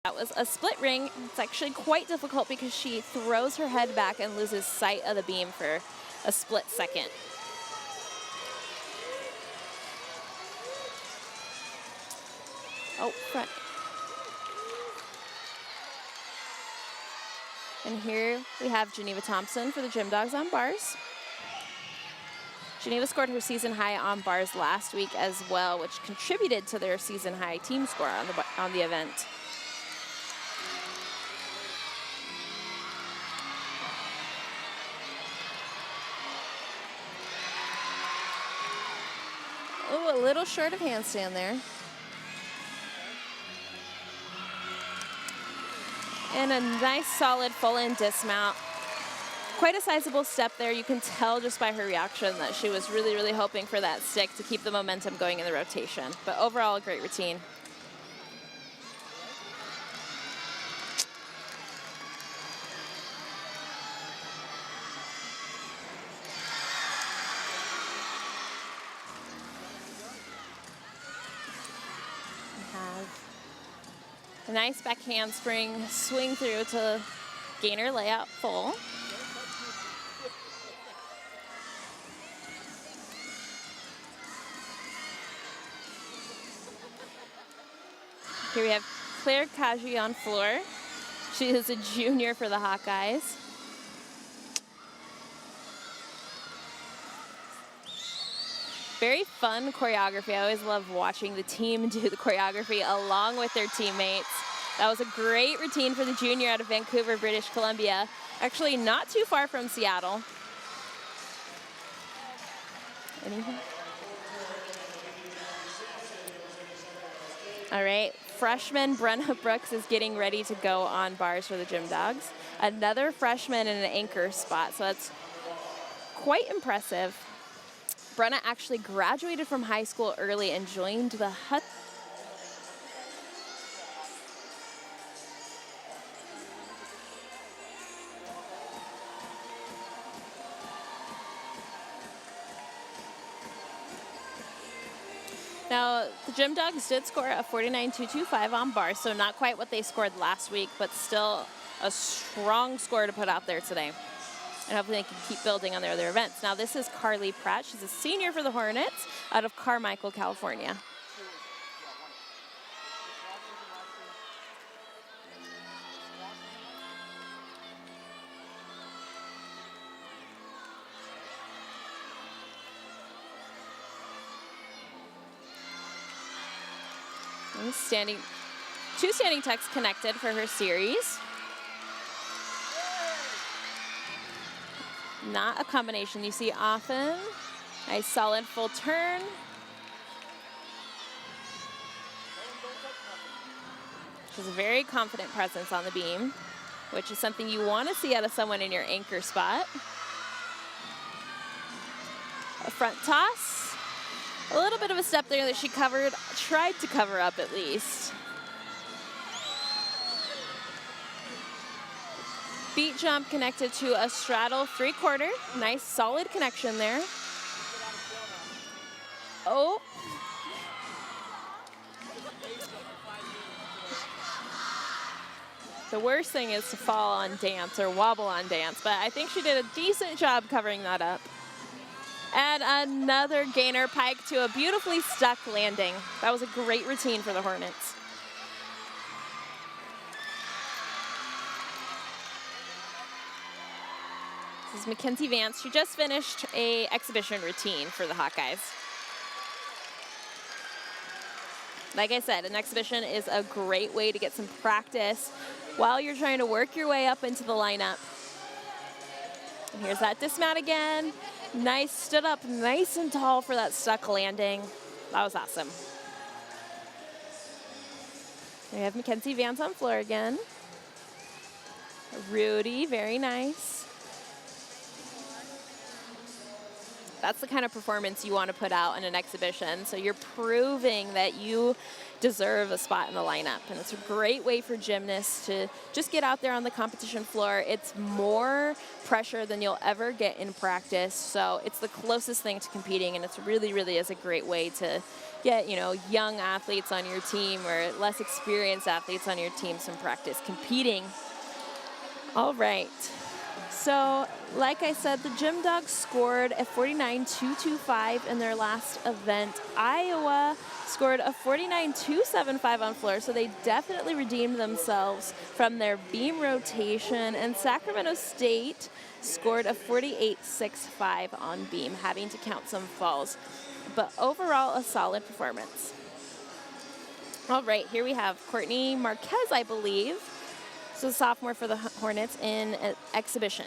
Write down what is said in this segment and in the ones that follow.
That was a split ring. It's actually quite difficult because she throws her head back and loses sight of the beam for a split second. Oh, front. And here we have Geneva Thompson for the Gym Dogs on bars. Geneva scored her season high on bars last week as well, which contributed to their season high team score on the event. Oh, a little short of handstand there. And a nice solid full in dismount. Quite a sizable step there. You can tell just by her reaction that she was really, really hoping for that stick to keep the momentum going in the rotation. But overall, a great routine. A nice back handspring swing through to gainer layout full. Here we have Claire Kaji on floor. She is a junior for the Hawkeyes. Very fun choreography. I always love watching the team do the choreography along with their teammates. That was a great routine for the junior out of Vancouver, British Columbia. Actually, not too far from Seattle. Anything? All right, freshman Brenna Brooks is getting ready to go on bars for the Gym Dogs. Another freshman in an anchor spot, so that's quite impressive. Brenna actually graduated from high school early and joined the Now, the Gym Dogs did score a 49.225 on bars, so not quite what they scored last week, but still a strong score to put out there today. And hopefully they can keep building on their other events. Now, this is Carly Pratt. She's a senior for the Hornets out of Carmichael, California. Two standing techs connected for her series. Not a combination you see often. Nice solid full turn. She's a very confident presence on the beam, which is something you want to see out of someone in your anchor spot. A front toss. A little bit of a step there that she tried to cover up at least. Beat jump connected to a straddle 3/4. Nice solid connection there. Oh. The worst thing is to fall on dance or wobble on dance, but I think she did a decent job covering that up. And another gainer pike to a beautifully stuck landing. That was a great routine for the Hornets. This is Mackenzie Vance. She just finished an exhibition routine for the Hawkeyes. Like I said, an exhibition is a great way to get some practice while you're trying to work your way up into the lineup. And here's that dismount again. Nice, stood up nice and tall for that stuck landing. That was awesome. We have Mackenzie Vance on floor again. Rudy, very nice. That's the kind of performance you want to put out in an exhibition. So you're proving that you deserve a spot in the lineup. And it's a great way for gymnasts to just get out there on the competition floor. It's more pressure than you'll ever get in practice. So it's the closest thing to competing, and it's really, really is a great way to get, you know, young athletes on your team or less experienced athletes on your team some practice competing. All right. So, like I said, the Gym Dogs scored a 49.225 in their last event. Iowa scored a 49.275 on floor, so they definitely redeemed themselves from their beam rotation. And Sacramento State scored a 48.65 on beam, having to count some falls. But overall, a solid performance. All right, here we have Courtney Marquez, I believe. So sophomore for the Hornets in exhibition.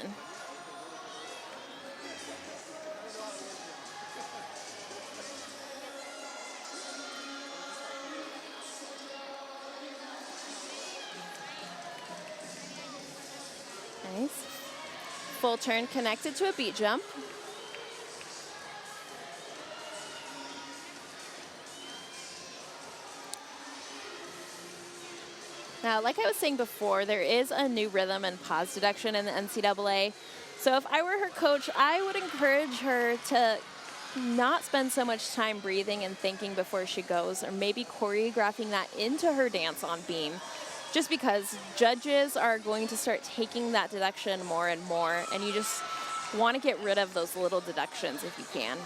Nice. Full turn connected to a beat jump. Now, like I was saying before, there is a new rhythm and pause deduction in the NCAA. So if I were her coach, I would encourage her to not spend so much time breathing and thinking before she goes, or maybe choreographing that into her dance on beam, just because judges are going to start taking that deduction more and more, and you just want to get rid of those little deductions if you can.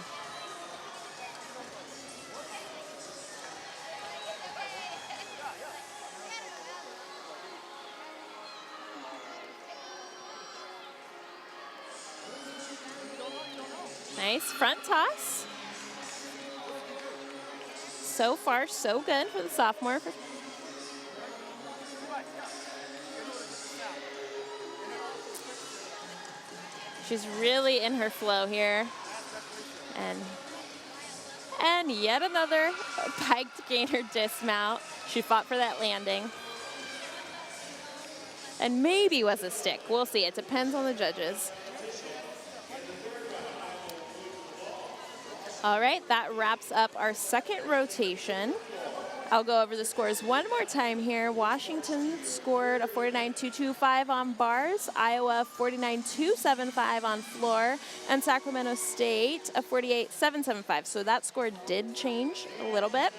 Nice front toss. So far, so good for the sophomore. She's really in her flow here. And yet another piked gainer dismount. She fought for that landing. And maybe was a stick. We'll see. It depends on the judges. All right, that wraps up our second rotation. I'll go over the scores one more time here. Washington scored a 49.225 on bars, Iowa 49.275 on floor, and Sacramento State a 48.775. So that score did change a little bit.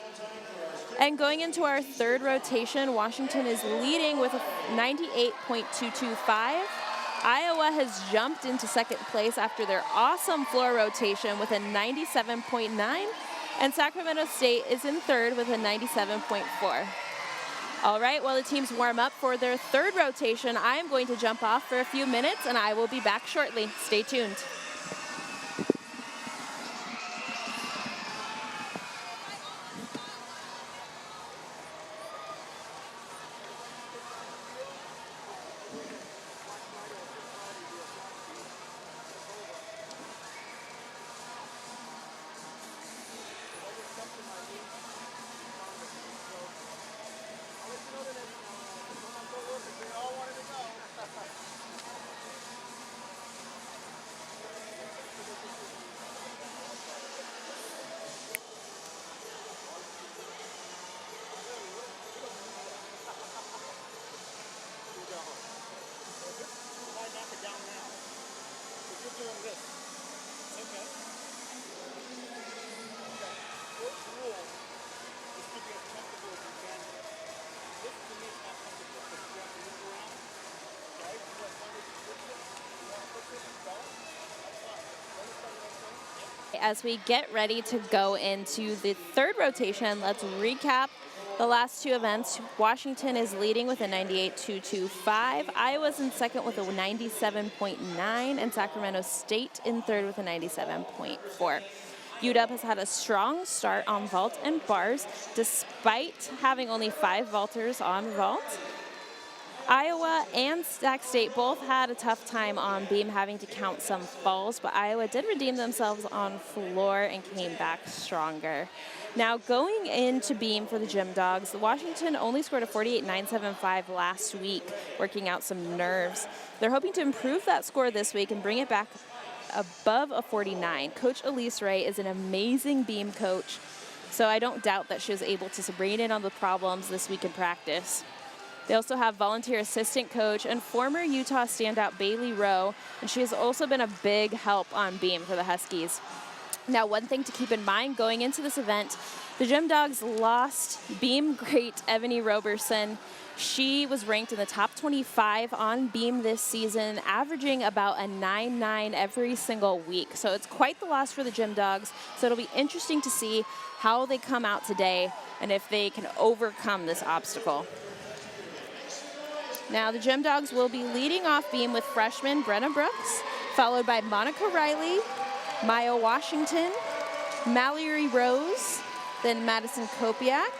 And going into our third rotation, Washington is leading with a 98.225. Iowa has jumped into second place after their awesome floor rotation with a 97.9, and Sacramento State is in third with a 97.4. All right, while the teams warm up for their third rotation, I am going to jump off for a few minutes, and I will be back shortly. Stay tuned. As we get ready to go into the third rotation, let's recap the last two events. Washington is leading with a 98.225. Iowa's in second with a 97.9, and Sacramento State in third with a 97.4. UW has had a strong start on vault and bars, despite having only 5 vaulters on vault. Iowa and Sac State both had a tough time on beam, having to count some falls, but Iowa did redeem themselves on floor and came back stronger. Now, going into beam for the Gym Dogs, Washington only scored a 48.975 last week, working out some nerves. They're hoping to improve that score this week and bring it back above a 49. Coach Elise Ray is an amazing beam coach, so I don't doubt that she was able to rein in on the problems this week in practice. They also have volunteer assistant coach and former Utah standout Bailey Rowe, and she has also been a big help on beam for the Huskies. Now, one thing to keep in mind going into this event, the Gym Dogs lost beam great Ebony Roberson. She was ranked in the top 25 on beam this season, averaging about a 9.9 every single week. So it's quite the loss for the Gym Dogs. So it'll be interesting to see how they come out today and if they can overcome this obstacle. Now the Gym Dogs will be leading off beam with freshman Brenna Brooks, followed by Monica Riley, Maya Washington, Mallory Rose, then Madison Kopiak,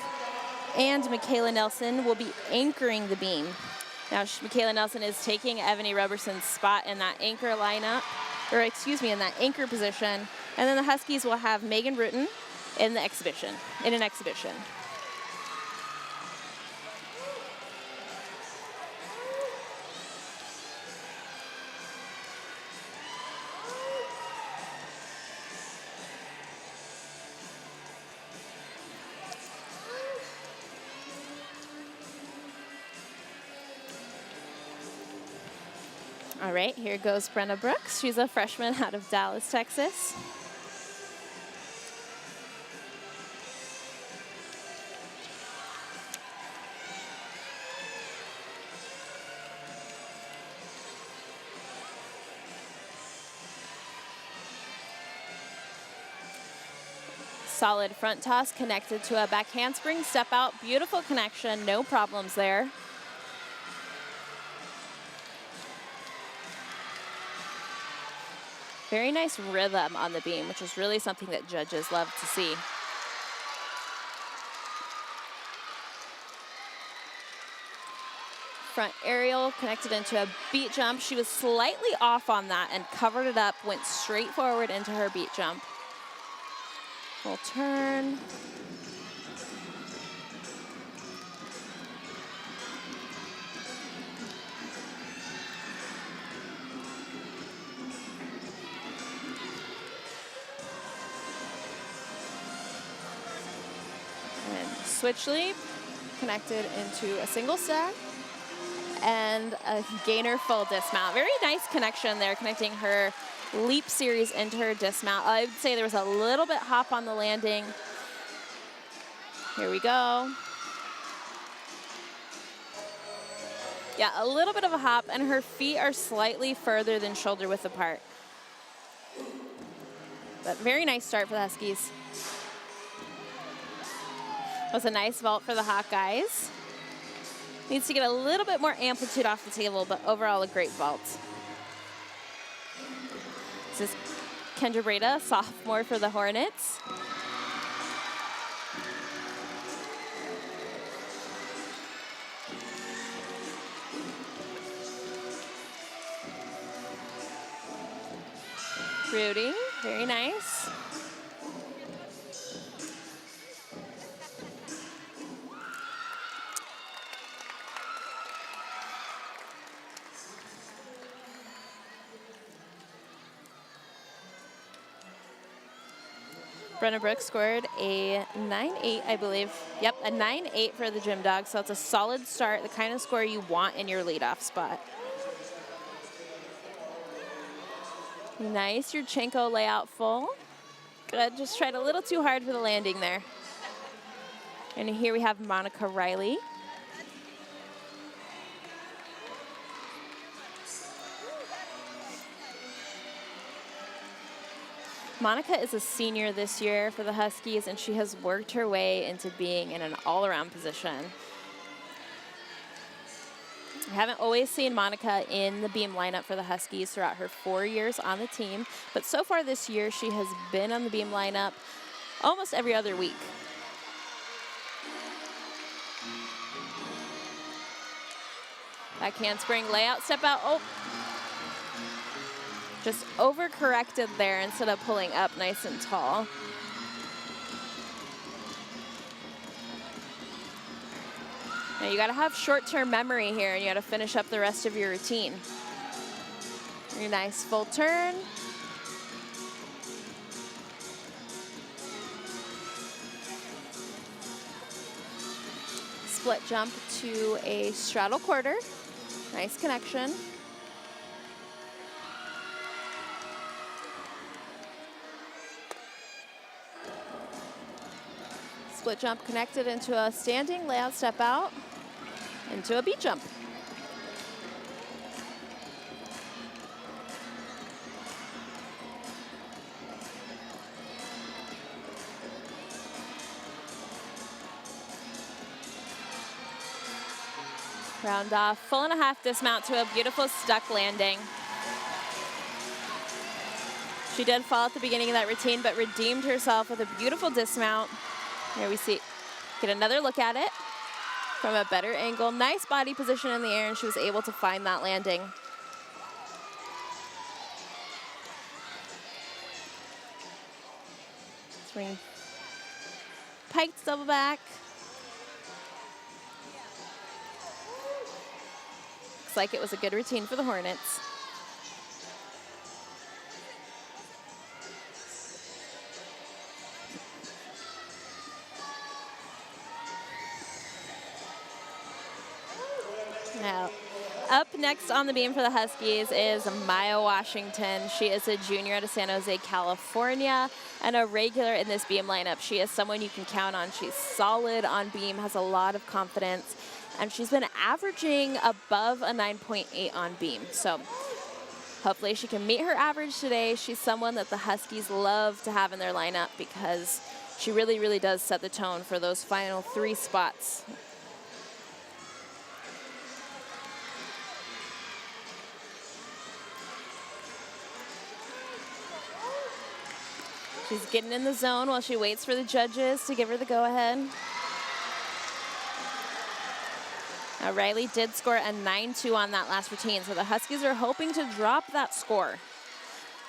and Michaela Nelson will be anchoring the beam. Now Michaela Nelson is taking Ebony Roberson's spot in that anchor lineup, or excuse me, in that anchor position. And then the Huskies will have Megan Rutten in an exhibition. All right, here goes Brenna Brooks. She's a freshman out of Dallas, Texas. Solid front toss connected to a back handspring step out. Beautiful connection, no problems there. Very nice rhythm on the beam, which is really something that judges love to see. Front aerial connected into a beat jump. She was slightly off on that and covered it up, went straight forward into her beat jump. Full turn. Switch leap, connected into a single stack, and a gainer full dismount. Very nice connection there, connecting her leap series into her dismount. I would say there was a little bit hop on the landing. Here we go. Yeah, a little bit of a hop, and her feet are slightly further than shoulder width apart. But very nice start for the Huskies. Was a nice vault for the Hawkeyes. Needs to get a little bit more amplitude off the table, but overall a great vault. This is Kendra Breda, sophomore for the Hornets. Rudy, very nice. Brenna Brooks scored a 9.8, I believe. Yep, a 9.8 for the Gym Dogs, so it's a solid start, the kind of score you want in your leadoff spot. Nice Yurchenko layout full. Good, just tried a little too hard for the landing there. And here we have Monica Riley. Monica is a senior this year for the Huskies, and she has worked her way into being in an all-around position. I haven't always seen Monica in the beam lineup for the Huskies throughout her 4 years on the team, but so far this year she has been on the beam lineup almost every other week. Back handspring layout, step out. Oh, just overcorrected there instead of pulling up nice and tall. Now you gotta have short-term memory here, and you gotta finish up the rest of your routine. Very nice full turn. split jump to a straddle quarter. Nice connection. Split jump connected into a standing layout step out, into a beat jump. Round off, full and a half dismount to a beautiful stuck landing. She did fall at the beginning of that routine, but redeemed herself with a beautiful dismount. Here we see, get another look at it from a better angle. Nice body position in the air, and she was able to find that landing. Swing, piked double back. Looks like it was a good routine for the Hornets. Now, up next on the beam for the Huskies is Maya Washington. She is a junior out of San Jose, California, and a regular in this beam lineup. She is someone you can count on. She's solid on beam, has a lot of confidence, and she's been averaging above a 9.8 on beam. So hopefully she can meet her average today. She's someone that the Huskies love to have in their lineup because she really, really does set the tone for those final 3 spots. She's getting in the zone while she waits for the judges to give her the go-ahead. Now, Riley did score a 9.2 on that last routine, so the Huskies are hoping to drop that score.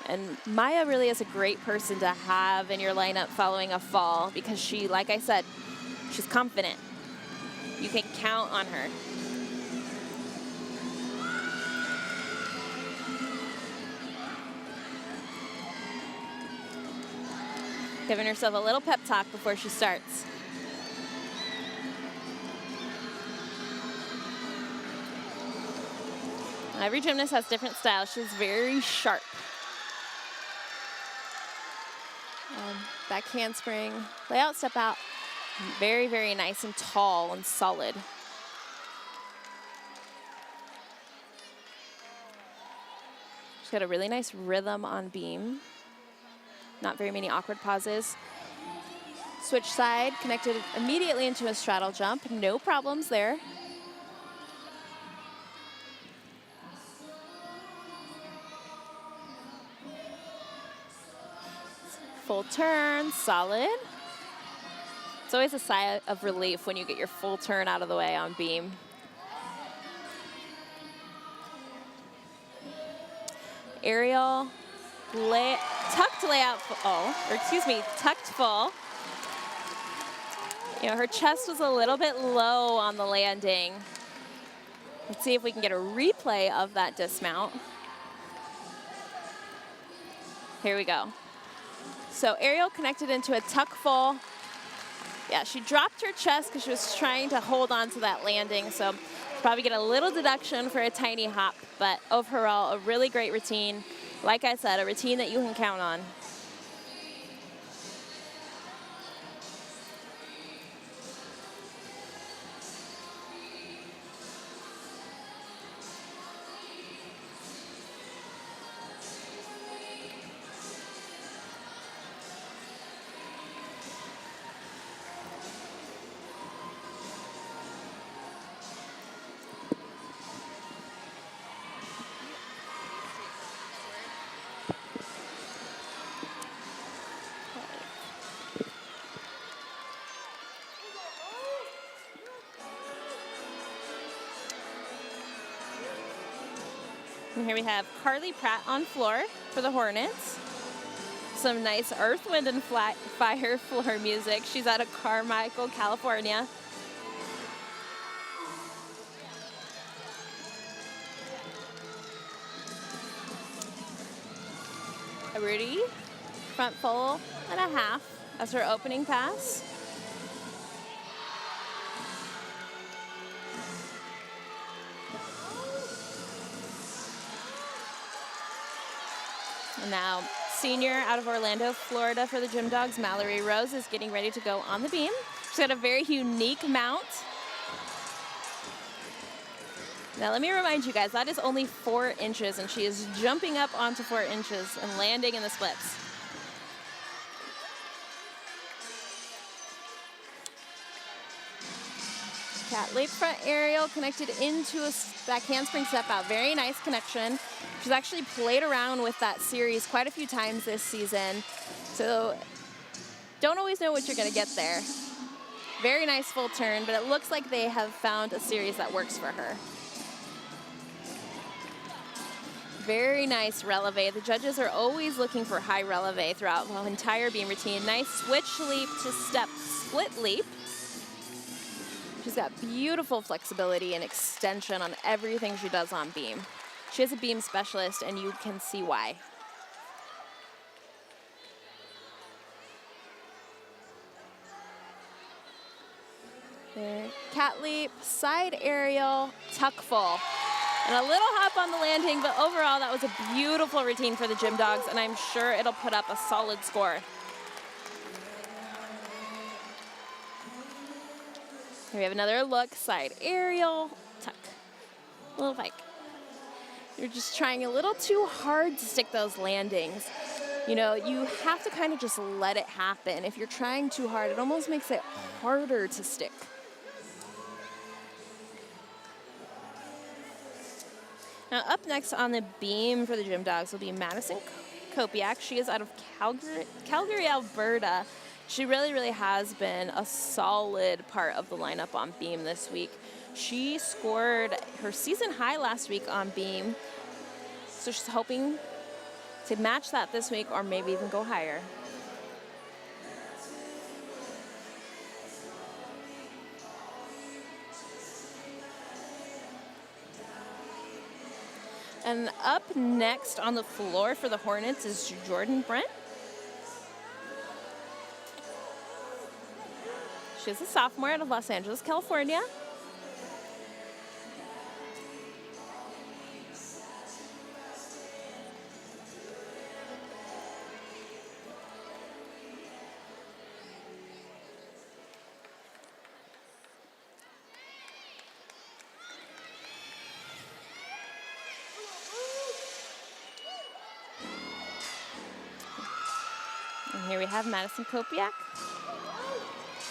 And Maya really is a great person to have in your lineup following a fall because she, like I said, she's confident. You can count on her. Giving herself a little pep talk before she starts. Every gymnast has different styles. She's very sharp. Back handspring, layout, step out. Very, very nice and tall and solid. She's got a really nice rhythm on beam. Not very many awkward pauses. Switch side, connected immediately into a straddle jump. No problems there. Full turn, solid. It's always a sigh of relief when you get your full turn out of the way on beam. Aerial, tucked layout, tucked full. You know, her chest was a little bit low on the landing. Let's see if we can get a replay of that dismount. Here we go. So aerial connected into a tuck full. Yeah, she dropped her chest because she was trying to hold on to that landing. So probably get a little deduction for a tiny hop, but overall a really great routine. Like I said, a routine that you can count on. And here we have Carly Pratt on floor for the Hornets. Some nice Earth, Wind, and Fire floor music. She's out of Carmichael, California. Rudy, front full and a half as her opening pass. And now senior out of Orlando, Florida for the Gym Dogs, Mallory Rose is getting ready to go on the beam. She's got a very unique mount. Now let me remind you guys, that is only 4 inches, and she is jumping up onto 4 inches and landing in the splits. Cat leap front aerial connected into a back handspring step out. Very nice connection. She's actually played around with that series quite a few times this season, so don't always know what you're going to get there. Very nice full turn, but it looks like they have found a series that works for her. Very nice releve. The judges are always looking for high releve throughout the entire beam routine. Nice switch leap to step split leap. She's got beautiful flexibility and extension on everything she does on beam. She is a beam specialist, and you can see why. There. Cat leap, side aerial, tuck full. And a little hop on the landing, but overall that was a beautiful routine for the Gym Dogs, and I'm sure it'll put up a solid score. Here we have another look, side aerial, tuck, little pike. You're just trying a little too hard to stick those landings. You know, you have to kind of just let it happen. If you're trying too hard, it almost makes it harder to stick. Now up next on the beam for the Gym Dogs will be Madison Kopiak. She is out of Calgary, Alberta. She really has been a solid part of the lineup on beam this week. She scored her season high last week on beam, so she's hoping to match that this week or maybe even go higher. And up next on the floor for the Hornets is Jordan Brent. She's a sophomore out of Los Angeles, California. And here we have Madison Kopiak,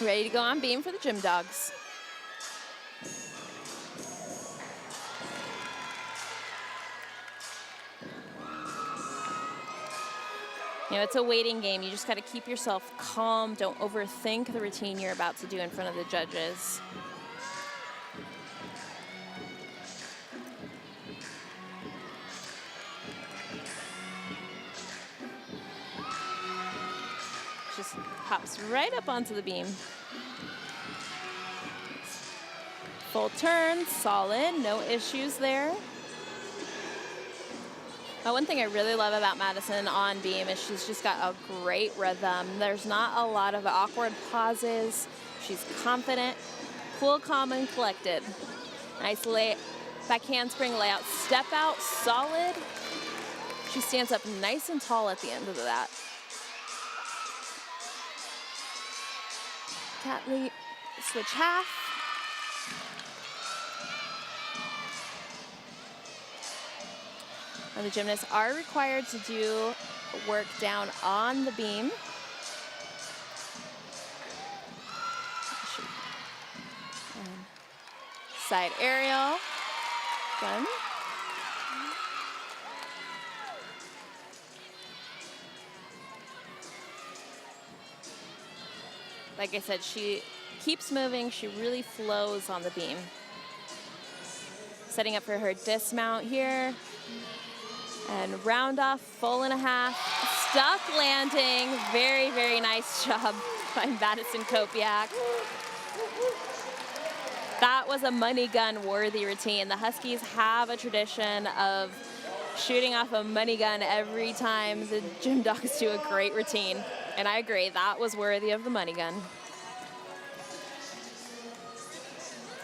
ready to go on beam for the Gym Dogs. You know, it's a waiting game. You just got to keep yourself calm. Don't overthink the routine you're about to do in front of the judges. Just hops right up onto the beam. Full turn, solid, no issues there. Now, one thing I really love about Madison on beam is she's just got a great rhythm. There's not a lot of awkward pauses. She's confident, cool, calm, and collected. Nice back handspring layout, step out, solid. She stands up nice and tall at the end of that. Cat leap, switch half. And the gymnasts are required to do work down on the beam. And side aerial, done. Like I said, she keeps moving. She really flows on the beam. Setting up for her dismount here. And round off, full and a half. Stuck landing. Very, very nice job by Madison Kopiak. That was a money gun worthy routine. The Huskies have a tradition of shooting off a money gun every time the Gym Dogs do a great routine. And I agree, that was worthy of the money gun.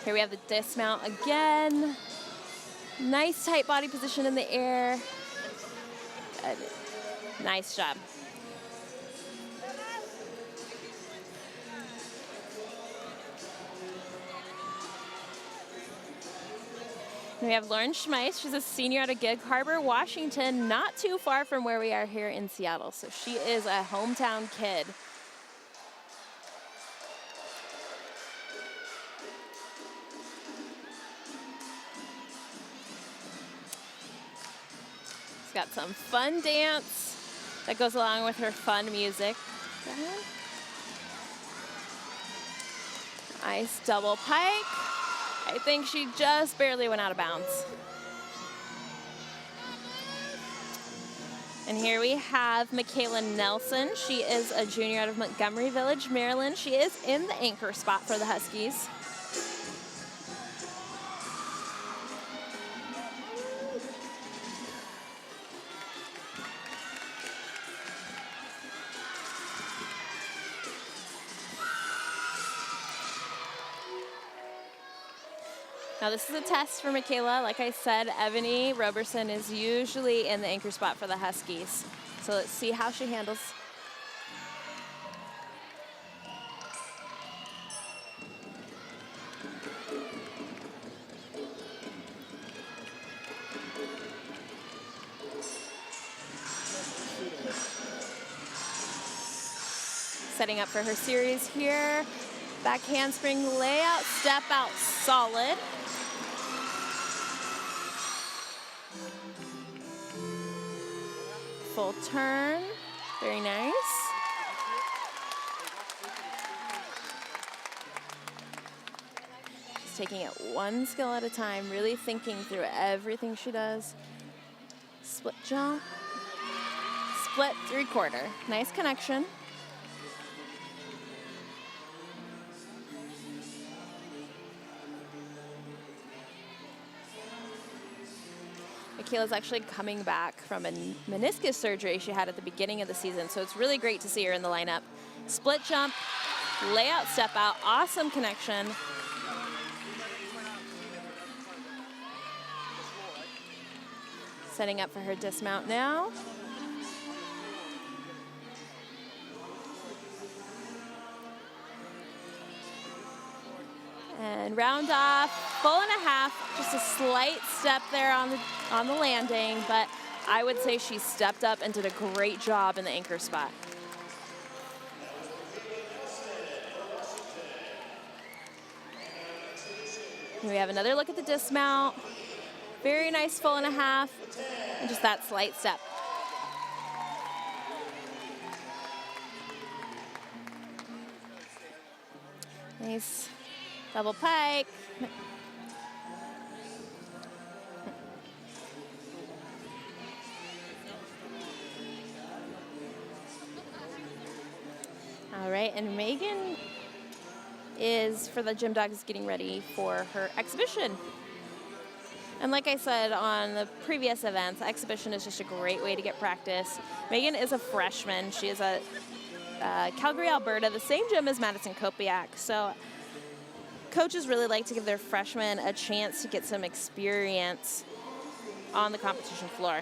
Here we have the dismount again. Nice tight body position in the air. good. Nice job. And we have Lauren Schmeiss. She's a senior out of Gig Harbor, Washington, not too far from where we are here in Seattle. So she is a hometown kid. She's got some fun dance that goes along with her fun music. Nice double pike. I think she just barely went out of bounds. And here we have Michaela Nelson. She is a junior out of Montgomery Village, Maryland. She is in the anchor spot for the Huskies. Now this is a test for Michaela. Like I said, Ebony Roberson is usually in the anchor spot for the Huskies. So let's see how she handles. Setting up for her series here. Back handspring layout, step out solid. Full turn, very nice. She's taking it one skill at a time, really thinking through everything she does. Split jump, split 3/4. Nice connection. Michaela's actually coming back from a meniscus surgery she had at the beginning of the season, so it's really great to see her in the lineup. Split jump, layout step out, awesome connection. Setting up for her dismount now. And round off, 4.5, just a slight step there on the landing, but I would say she stepped up and did a great job in the anchor spot. Here we have another look at the dismount. Very nice 4.5, and just that slight step. Nice. Double pike. All right, and Megan is, for the Gym Dogs, getting ready for her exhibition. And like I said on the previous events, exhibition is just a great way to get practice. Megan is a freshman. She is at Calgary, Alberta, the same gym as Madison Kopiak. So coaches really like to give their freshmen a chance to get some experience on the competition floor.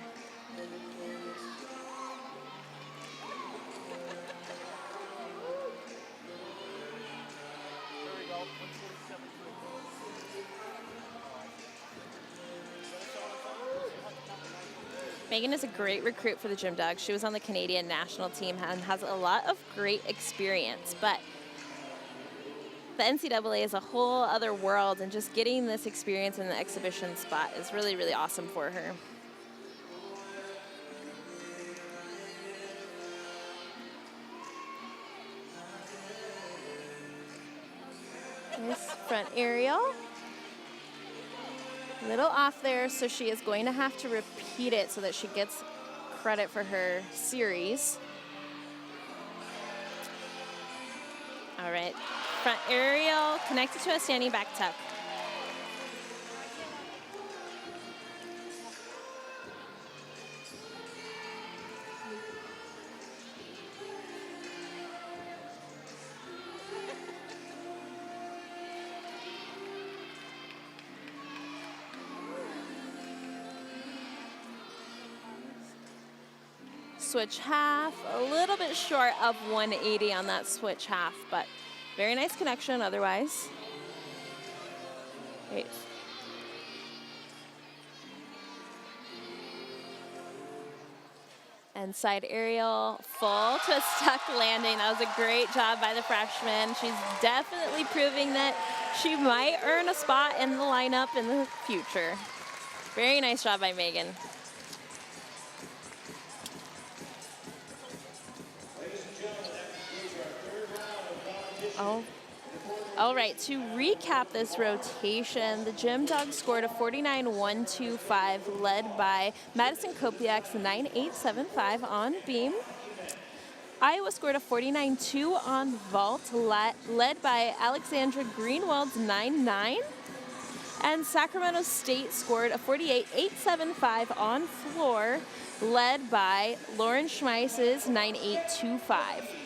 Megan is a great recruit for the Gym Dogs. She was on the Canadian national team and has a lot of great experience, but the NCAA is a whole other world, and just getting this experience in the exhibition spot is really, really awesome for her. Nice front aerial. A little off there, so she is going to have to repeat it so that she gets credit for her series. All right, front aerial connected to a standing back tuck. switch half. A little bit short of 180 on that switch half, but very nice connection otherwise. Great. And side aerial, full to a stuck landing. That was a great job by the freshman. She's definitely proving that she might earn a spot in the lineup in the future. Very nice job by Megan. Oh. All right, to recap this rotation, the Gym Dogs scored a 49-125, led by Madison Kopiak's 9875 on beam. Iowa scored a 49-2 on vault, led by Alexandra Greenwald's 99. And Sacramento State scored a 48-875 on floor, led by Lauren Schmeiss's 9825.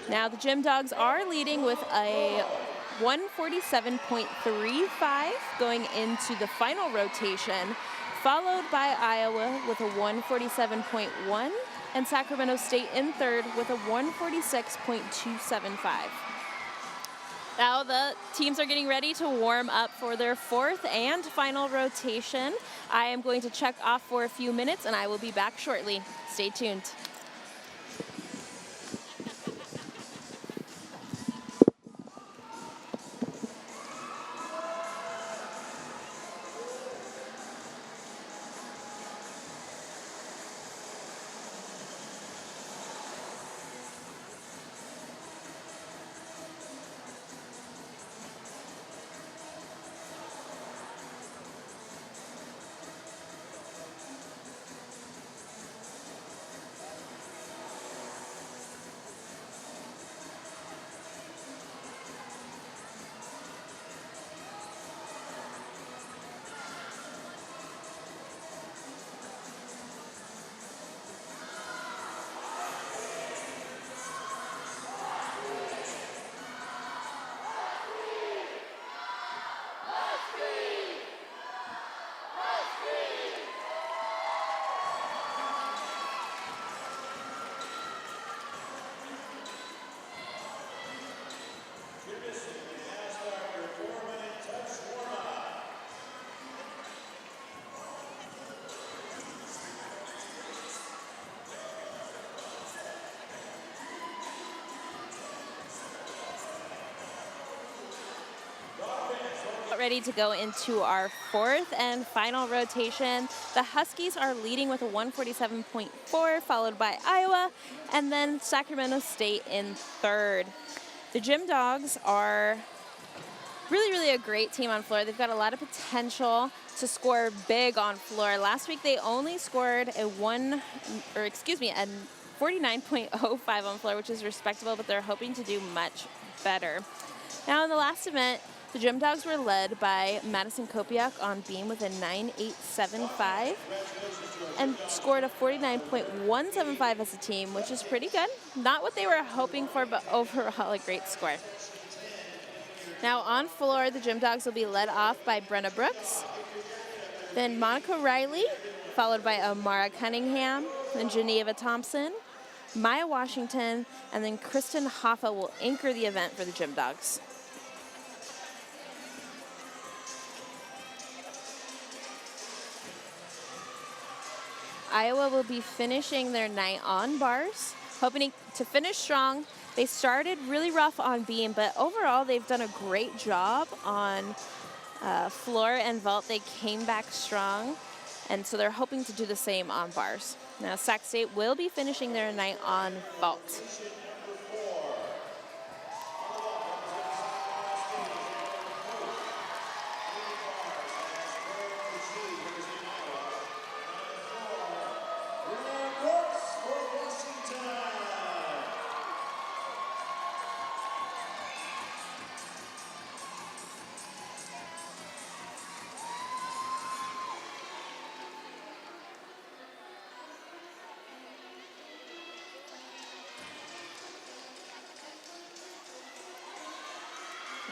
Now the Gym Dogs are leading with a 147.35 going into the final rotation, followed by Iowa with a 147.1 and Sacramento State in third with a 146.275. Now the teams are getting ready to warm up for their fourth and final rotation. I am going to check off for a few minutes and I will be back shortly. Stay tuned. Ready to go into our fourth and final rotation. The Huskies are leading with a 147.4, followed by Iowa, and then Sacramento State in third. The Gym Dogs are really a great team on floor. They've got a lot of potential to score big on floor. Last week they only scored a 49.05 on floor, which is respectable, but they're hoping to do much better. Now in the last event, the Gym Dogs were led by Madison Kopiak on beam with a 9875 and scored a 49.175 as a team, which is pretty good. Not what they were hoping for, but overall a great score. Now on floor, the Gym Dogs will be led off by Brenna Brooks, then Monica Riley, followed by Amara Cunningham, then Geneva Thompson, Maya Washington, and then Kristen Hoffa will anchor the event for the Gym Dogs. Iowa will be finishing their night on bars, hoping to finish strong. They started really rough on beam, but overall they've done a great job on floor and vault. They came back strong, and so they're hoping to do the same on bars. Now Sac State will be finishing their night on vault.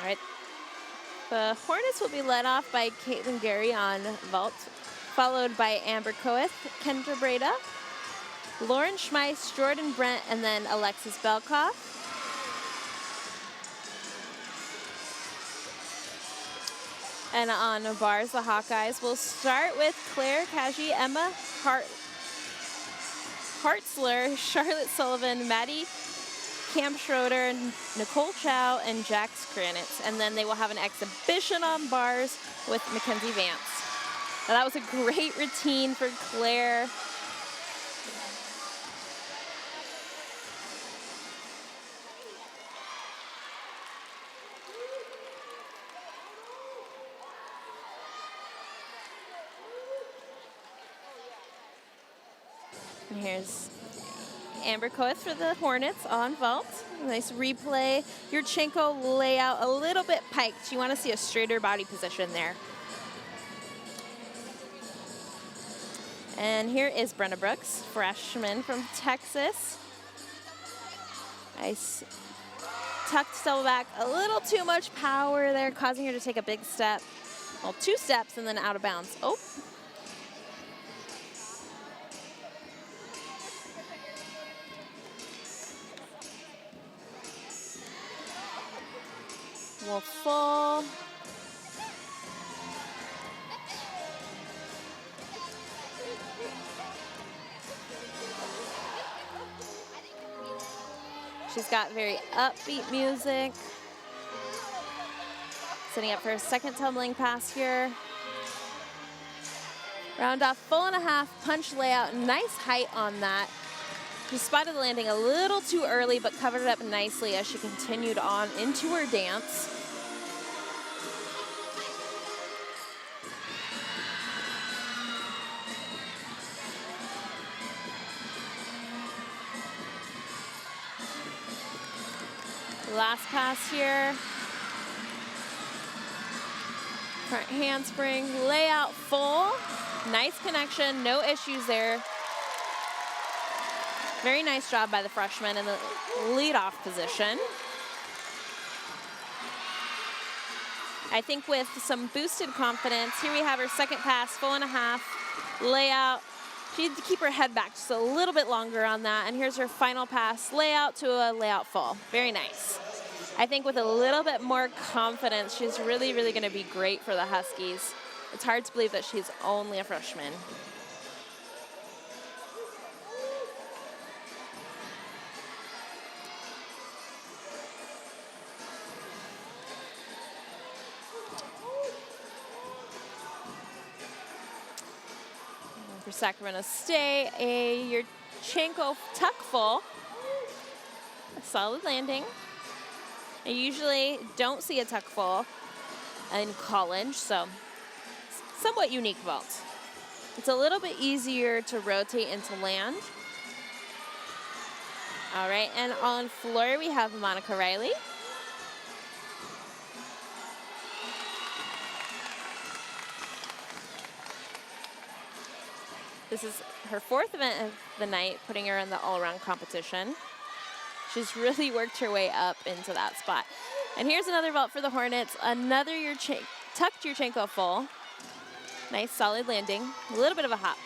All right, the Hornets will be led off by Caitlin Gary on vault, followed by Amber Coeth, Kendra Breda, Lauren Schmeiss, Jordan Brent, and then Alexis Belkoff. And on bars, the Hawkeyes will start with Claire Kaji, Emma Hartzler, Charlotte Sullivan, Maddie Camp Schroeder, Nicole Chow, and Jax Granitz. And then they will have an exhibition on bars with Mackenzie Vance. Now, that was a great routine for Claire. And here's Amber Coeth for the Hornets on vault. Nice replay. Yurchenko layout a little bit piked. You want to see a straighter body position there. And here is Brenna Brooks, freshman from Texas. Nice tucked double back. A little too much power there, causing her to take a big step. Well, 2 steps and then out of bounds. Oh. Well, full. She's got very upbeat music. Setting up for a second tumbling pass here. Round off full and a half, punch layout, nice height on that. She spotted the landing a little too early, but covered it up nicely as she continued on into her dance. Last pass here. Front handspring, layout full. Nice connection, no issues there. Very nice job by the freshman in the leadoff position. I think with some boosted confidence, here we have her second pass, full and a half, layout. She had to keep her head back just a little bit longer on that. And here's her final pass, layout to a layout full. Very nice. I think with a little bit more confidence, she's really, really going to be great for the Huskies. It's hard to believe that she's only a freshman. For Sacramento State, a Yurchenko tuck full, a solid landing. I usually don't see a tuck full in college, so somewhat unique vault. It's a little bit easier to rotate into land. All right, and on floor we have Monica Riley. This is her 4th event of the night, putting her in the all-around competition. She's really worked her way up into that spot. And here's another vault for the Hornets. Another tucked Yurchenko full. Nice, solid landing. A little bit of a hop.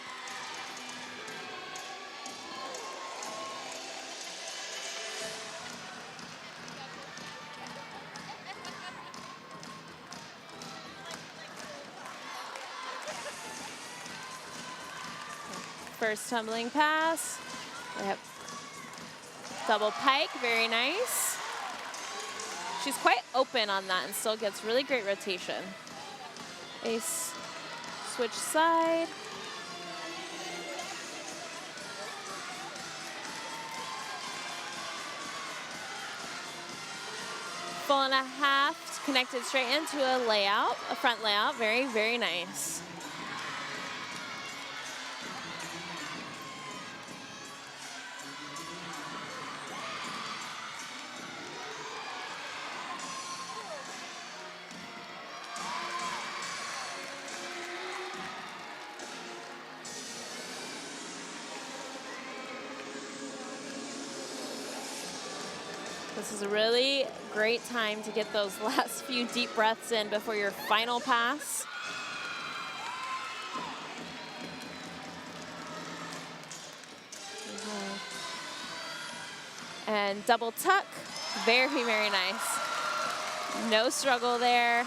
First tumbling pass. We have double pike, very nice. She's quite open on that and still gets really great rotation. Ace, switch side. Full and a half, connected straight into a layout, a front layout, very, very nice. This is a really great time to get those last few deep breaths in before your final pass. We And double tuck, very, very nice. No struggle there.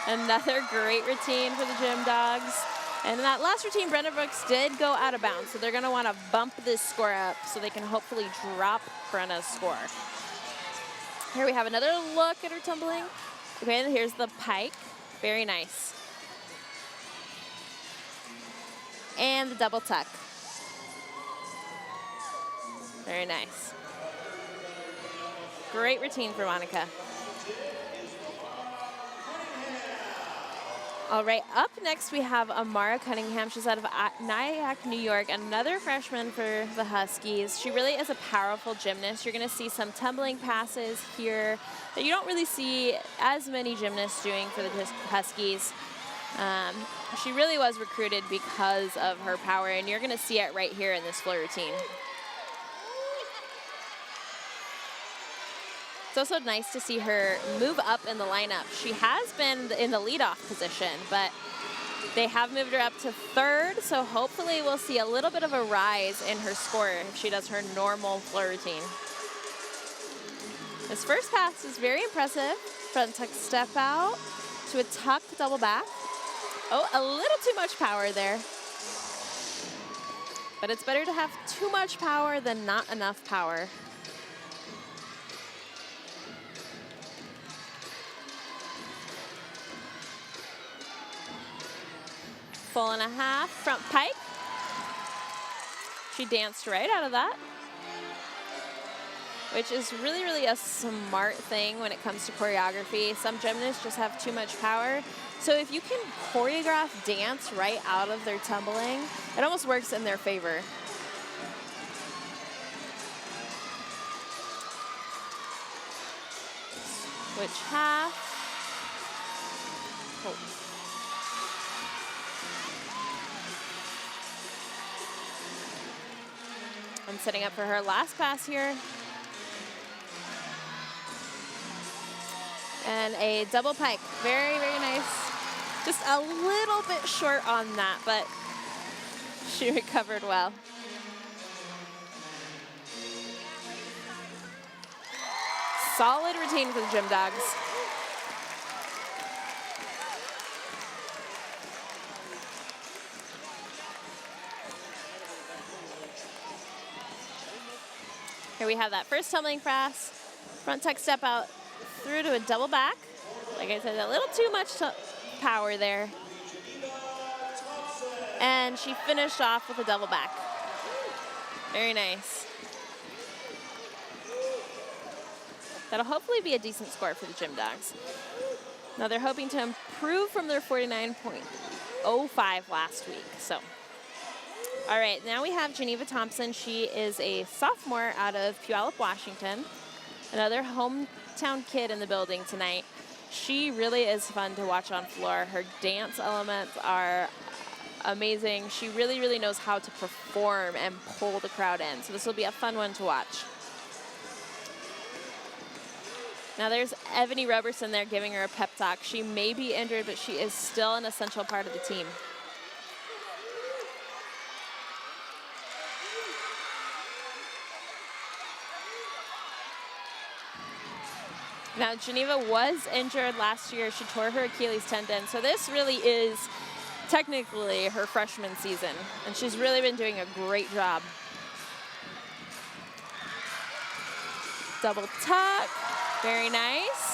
Another great routine for the Gym Dogs. And in that last routine, Brenda Brooks did go out of bounds, so they're gonna wanna bump this score up so they can hopefully drop Brenna's score. Here we have another look at her tumbling. Okay, and here's the pike, very nice. And the double tuck. Very nice. Great routine for Monica. All right, up next we have Amara Cunningham. She's out of Nyack, New York, another freshman for the Huskies. She really is a powerful gymnast. You're gonna see some tumbling passes here that you don't really see as many gymnasts doing for the Huskies. She really was recruited because of her power, and you're gonna see it right here in this floor routine. It's also nice to see her move up in the lineup. She has been in the leadoff position, but they have moved her up to third, so hopefully we'll see a little bit of a rise in her score if she does her normal floor routine. This first pass is very impressive. Front tuck step out to a tuck double back. Oh, a little too much power there. But it's better to have too much power than not enough power. Full and a half, front pike. She danced right out of that, which is really, really a smart thing when it comes to choreography. Some gymnasts just have too much power. So if you can choreograph dance right out of their tumbling, it almost works in their favor. Switch half. Oh. I'm setting up for her last pass here. And a double pike, very, very nice. Just a little bit short on that, but she recovered well. Solid routine for the Gym Dogs. Here we have that first tumbling pass. Front tuck step out through to a double back. Like I said, a little too much power there. And she finished off with a double back. Very nice. That'll hopefully be a decent score for the Gym Dogs. Now they're hoping to improve from their 49.05 last week. So, all right, now we have Geneva Thompson. She is a sophomore out of Puyallup, Washington. Another hometown kid in the building tonight. She really is fun to watch on floor. Her dance elements are amazing. She really, really knows how to perform and pull the crowd in. So this will be a fun one to watch. Now there's Ebony Roberson there giving her a pep talk. She may be injured, but she is still an essential part of the team. Now, Geneva was injured last year. She tore her Achilles tendon. So this really is technically her freshman season. And she's really been doing a great job. Double tuck. Very nice.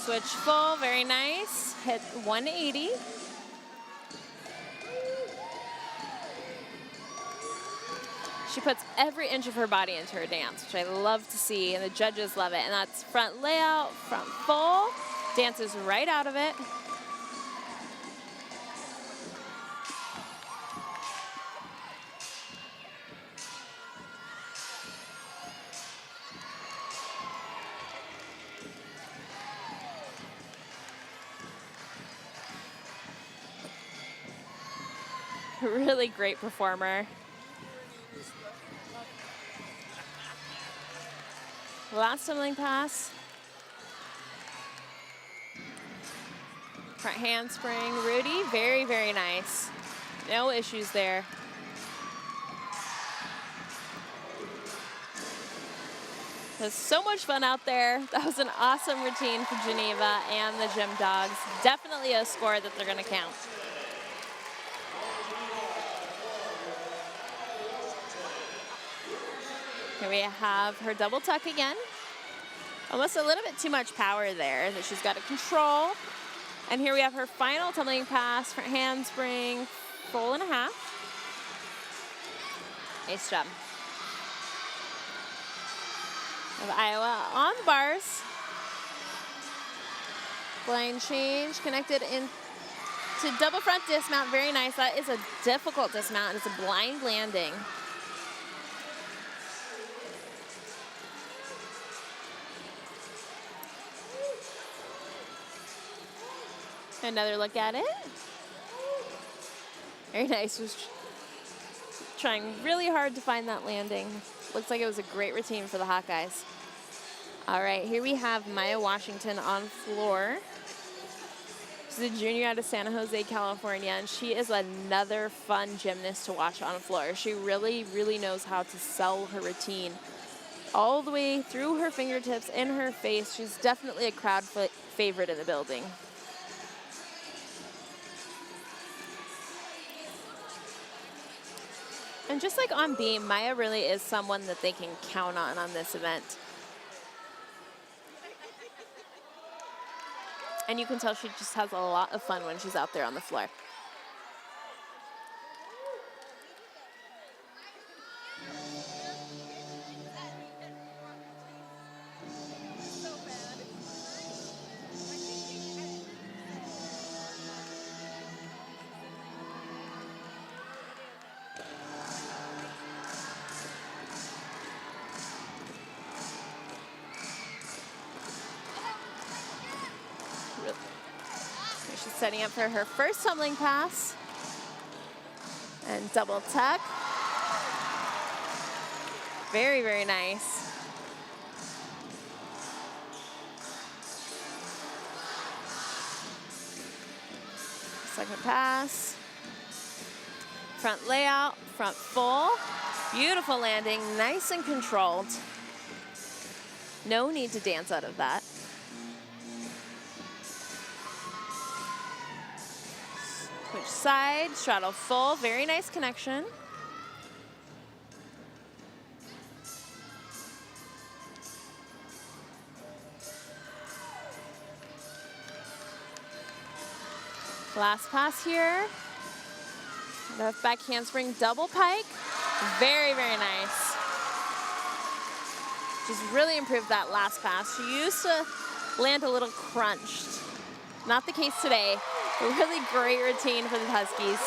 Switch full, very nice. Hit 180. She puts every inch of her body into her dance, which I love to see, and the judges love it. And that's front layout, front full, dances right out of it. Really great performer. Last tumbling pass. Front handspring, Rudy, very, very nice. No issues there. It was so much fun out there. That was an awesome routine for Geneva and the Gym Dogs. Definitely a score that they're gonna count. Here we have her double tuck again. Almost a little bit too much power there that she's got to control. And here we have her final tumbling pass, front handspring, full and a half. Nice job. We have Iowa on the bars. Blind change, connected in to double front dismount, very nice. That is a difficult dismount, it's a blind landing. Another look at it. Very nice. Was trying really hard to find that landing. Looks like it was a great routine for the Hawkeyes. All right, here we have Maya Washington on floor. She's a junior out of San Jose, California, and she is another fun gymnast to watch on floor. She really, really knows how to sell her routine all the way through her fingertips, in her face. She's definitely a crowd favorite in the building. And just like on beam, Maya really is someone that they can count on this event. And you can tell she just has a lot of fun when she's out there on the floor. She's setting up for her first tumbling pass. And double tuck. Very, very nice. Second pass. Front layout, front full. Beautiful landing, nice and controlled. No need to dance out of that. Switch side, straddle full, very nice connection. Last pass here. The back handspring double pike. Very, very nice. She's really improved that last pass. She used to land a little crunched. Not the case today. A really great routine for the Huskies.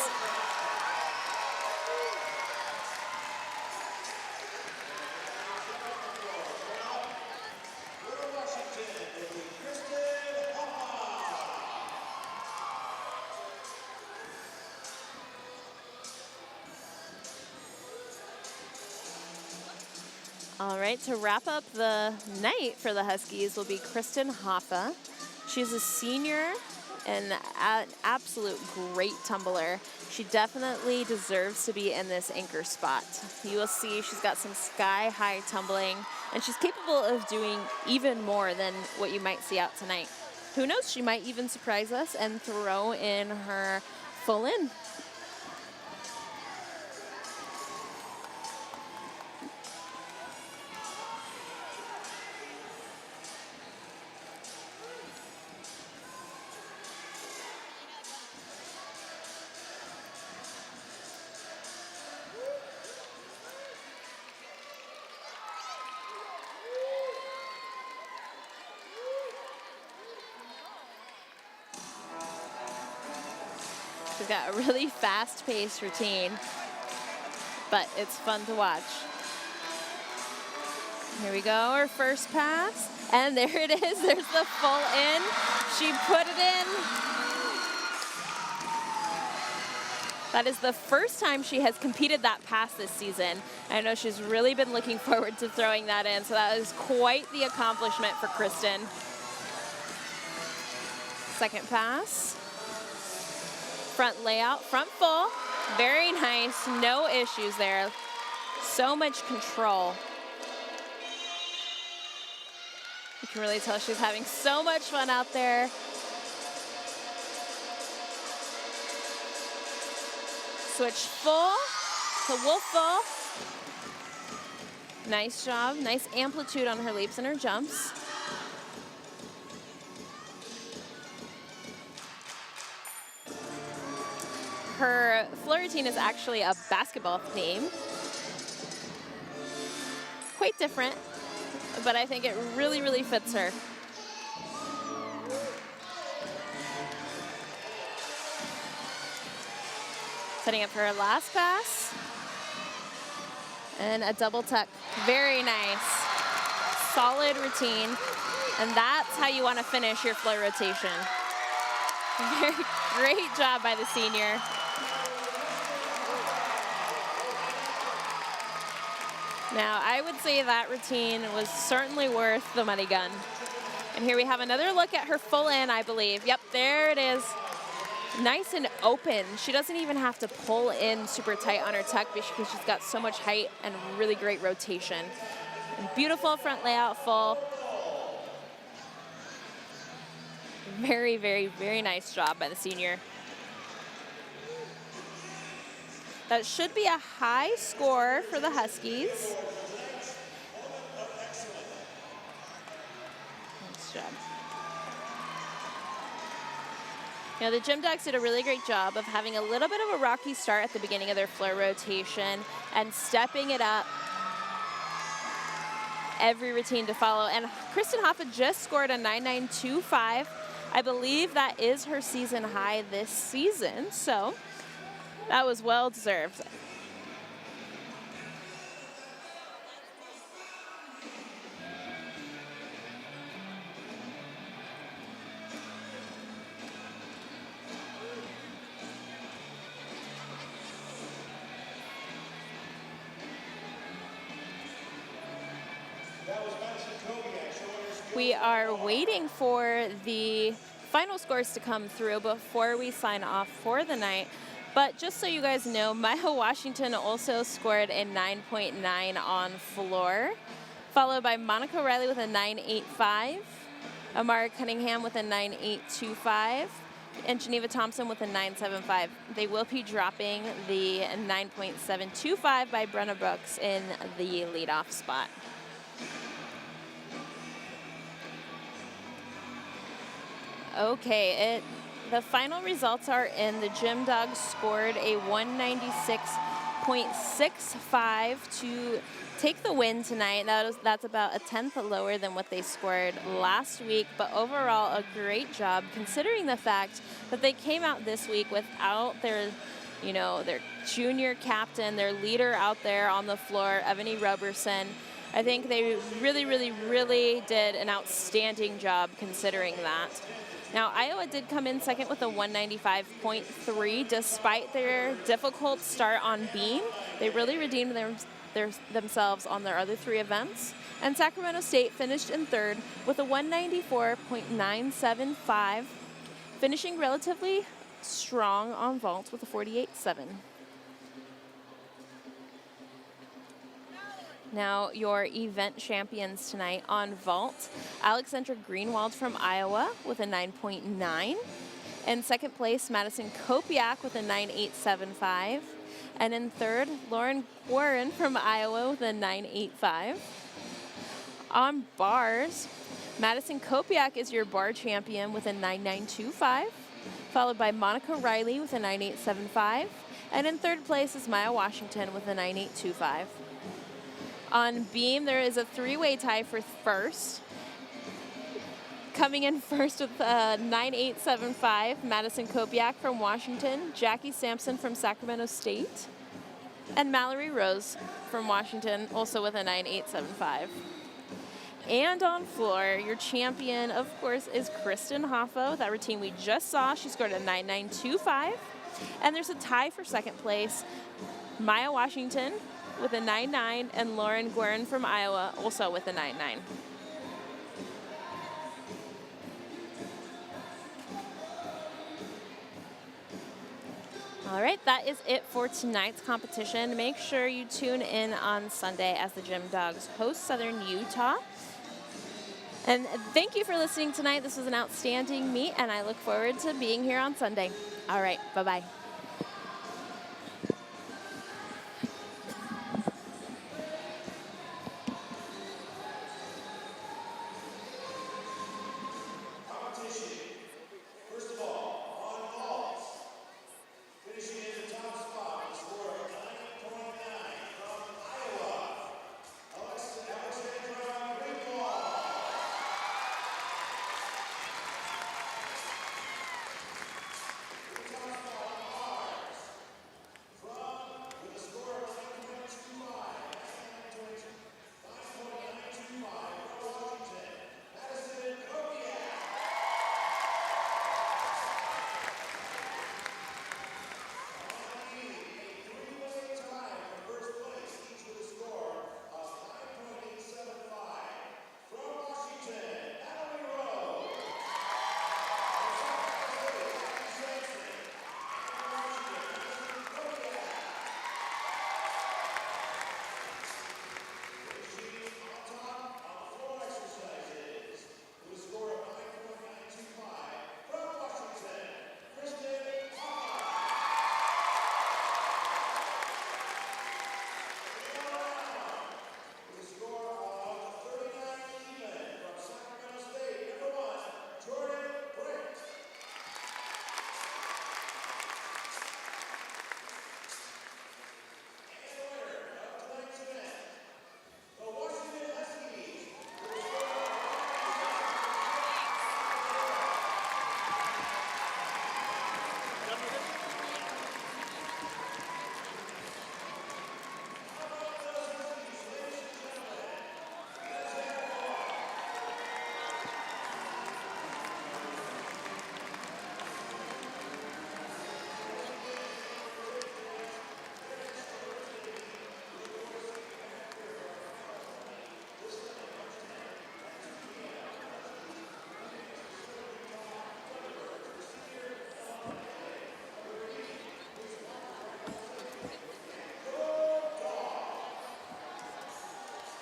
All right, to wrap up the night for the Huskies will be Kristen Hoffa. She's a senior and an absolute great tumbler. She definitely deserves to be in this anchor spot. You will see she's got some sky-high tumbling, and she's capable of doing even more than what you might see out tonight. Who knows, she might even surprise us and throw in her full in. She's got a really fast-paced routine, but it's fun to watch. Here we go, her first pass, and there it is. There's the full in. She put it in. That is the first time she has competed that pass this season. I know she's really been looking forward to throwing that in, so that is quite the accomplishment for Kristen. Second pass. Front layout, front full. Very nice, no issues there. So much control. You can really tell she's having so much fun out there. Switch full to wolf full. Nice job, nice amplitude on her leaps and her jumps. Her floor routine is actually a basketball theme. Quite different, but I think it really, really fits her. Setting up for her last pass. And a double tuck. Very nice. Solid routine. And that's how you want to finish your floor rotation. Very great job by the senior. Now, I would say that routine was certainly worth the money gun. And here we have another look at her full in, I believe. Yep, there it is. Nice and open. She doesn't even have to pull in super tight on her tuck because she's got so much height and really great rotation. And beautiful front layout full. Very, very, very nice job by the senior. That should be a high score for the Huskies. Nice job. You know, the Gym Dogs did a really great job of having a little bit of a rocky start at the beginning of their floor rotation and stepping it up every routine to follow. And Kristen Hoffa just scored a 9.925. I believe that is her season high this season, so that was well deserved. We are waiting for the final scores to come through before we sign off for the night. But just so you guys know, Maya Washington also scored a 9.9 on floor, followed by Monica Riley with a 9.85, Amara Cunningham with a 9.825, and Geneva Thompson with a 9.75. They will be dropping the 9.725 by Brenna Brooks in the leadoff spot. Okay, the final results are in. The Gym Dogs scored a 196.65 to take the win tonight. That's about a tenth lower than what they scored last week, but overall a great job considering the fact that they came out this week without their junior captain, their leader out there on the floor, Ebony Roberson. I think they really, really, really did an outstanding job considering that. Now, Iowa did come in second with a 195.3. Despite their difficult start on beam, they really redeemed themselves on their other three events. And Sacramento State finished in third with a 194.975, finishing relatively strong on vault with a 48.7. Now, your event champions tonight on vault, Alexandra Greenwald from Iowa with a 9.9. In second place, Madison Kopiak with a 9.875. And in third, Lauren Warren from Iowa with a 9.85. On bars, Madison Kopiak is your bar champion with a 9.925, followed by Monica Riley with a 9.875. And in third place is Maya Washington with a 9.825. On beam, there is a three-way tie for first. Coming in first with a 9.875, Madison Kopiak from Washington, Jackie Sampson from Sacramento State, and Mallory Rose from Washington, also with a 9.875. And on floor, your champion, of course, is Kristen Hoffa with that routine we just saw. She scored a 9.925. And there's a tie for second place. Maya Washington with a 9.9 and Lauren Guerin from Iowa also with a 9.9. All right, that is it for tonight's competition. Make sure you tune in on Sunday as the Gym Dogs host Southern Utah. And thank you for listening tonight. This was an outstanding meet, and I look forward to being here on Sunday. All right, bye-bye.